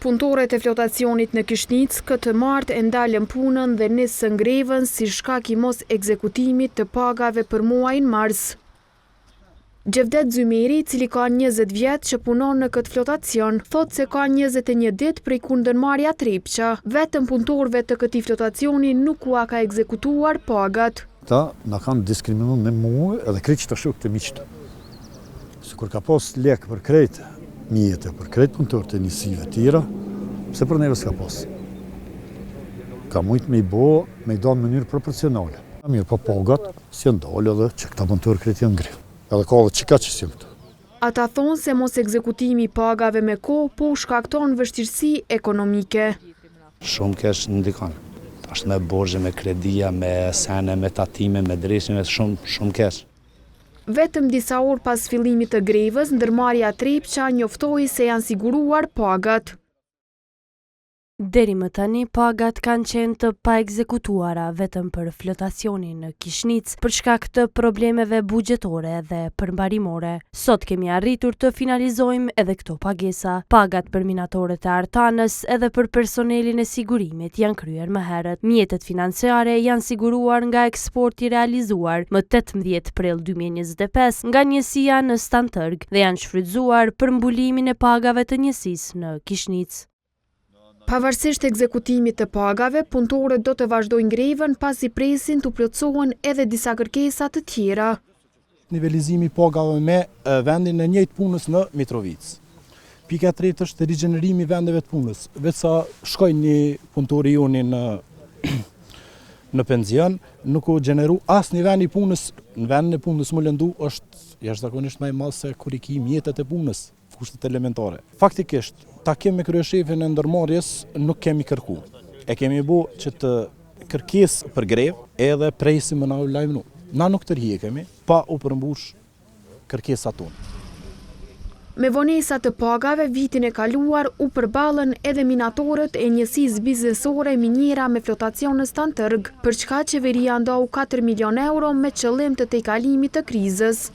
Punëtorët e flotacionit në Kishnic këtë martë e ndalën punën dhe nisën grevën si shkak i mos ekzekutimit të pagave për muajin mars. Gjevdet Zymeri, i cili ka 20 vjet që punon në këtë flotacion, thot se ka 21 ditë prej kundërmarrja tripqa. Vetëm punëtorëve të këtij flotacioni nuk ua ka ekzekutuar pagat. Ta na kanë diskriminuar me mua edhe krejt që të shuk të miqtë. Se kur ka pas lek për krejt mjetë, për krejt punëtorët e njësive tjera, pse për neve s'ka pas. Ka mujtë me i bo, me i do në mënyrë proporcionale. Mirë po pagat, si ndalë edhe që këta punëtorë krejt janë grevë. Edhe ka dhe qika që si këtu. Ata thonë se mos ekzekutimi pagave me kohë po shkakton vështirësi ekonomike. Shumë kesh ndikon. Ashtë me borxhe, me kredia, me sene, me tatime, me dreshime, shumë kesh. Vetëm disa orë pas fillimit të grevës, ndërmarrja tripqa njoftoi se janë siguruar pagat. Deri më tani, pagat kanë qenë të pa ekzekutuara vetëm për flotacionin në Kishnic për shkak të problemeve buxhetore dhe përmbarimore. Sot kemi arritur të finalizojmë edhe këto pagesa. Pagat për minatorët e Artanës edhe për personelin e sigurimit janë kryer më herët. Mjetet financiare janë siguruar nga eksporti realizuar më 18 prill 2025 nga njësia në Stantërg dhe janë shfrytzuar për mbulimin e pagave të njësisë në Kishnic. Pavarësisht ekzekutimit të pagave, punëtorët do të vazhdojnë grevën pasi presin të plotësohen edhe disa kërkesa të tjera. Nivelizimi pagave me vendin e njëjtë punës në Mitrovic. Pika e tretë është rigjenerimi vendeve të punës. Vetësa shkojnë një punëtori joni në penzion, nuk u gjeneru as një vend i punës, në vendin e punës më lëndu është jashtëzakonisht më i madh se kur i ki mjetet e punës, kushtet elementare. Faktikisht, takim me kryeshefin e ndërmarrjes nuk kemi kërku. E kemi bu që të kërkesë për grevë edhe presim më na u lajmënu. Na nuk tërhiqemi pa u përmbush kërkesat tonë. Me vonesa të pagave, vitin e kaluar u përballën edhe minatorët e njësisë biznesore miniera me flotacion në Stantërg, për çka qeveria ndau 4 milion euro me qëllim të tejkalimit të krizës.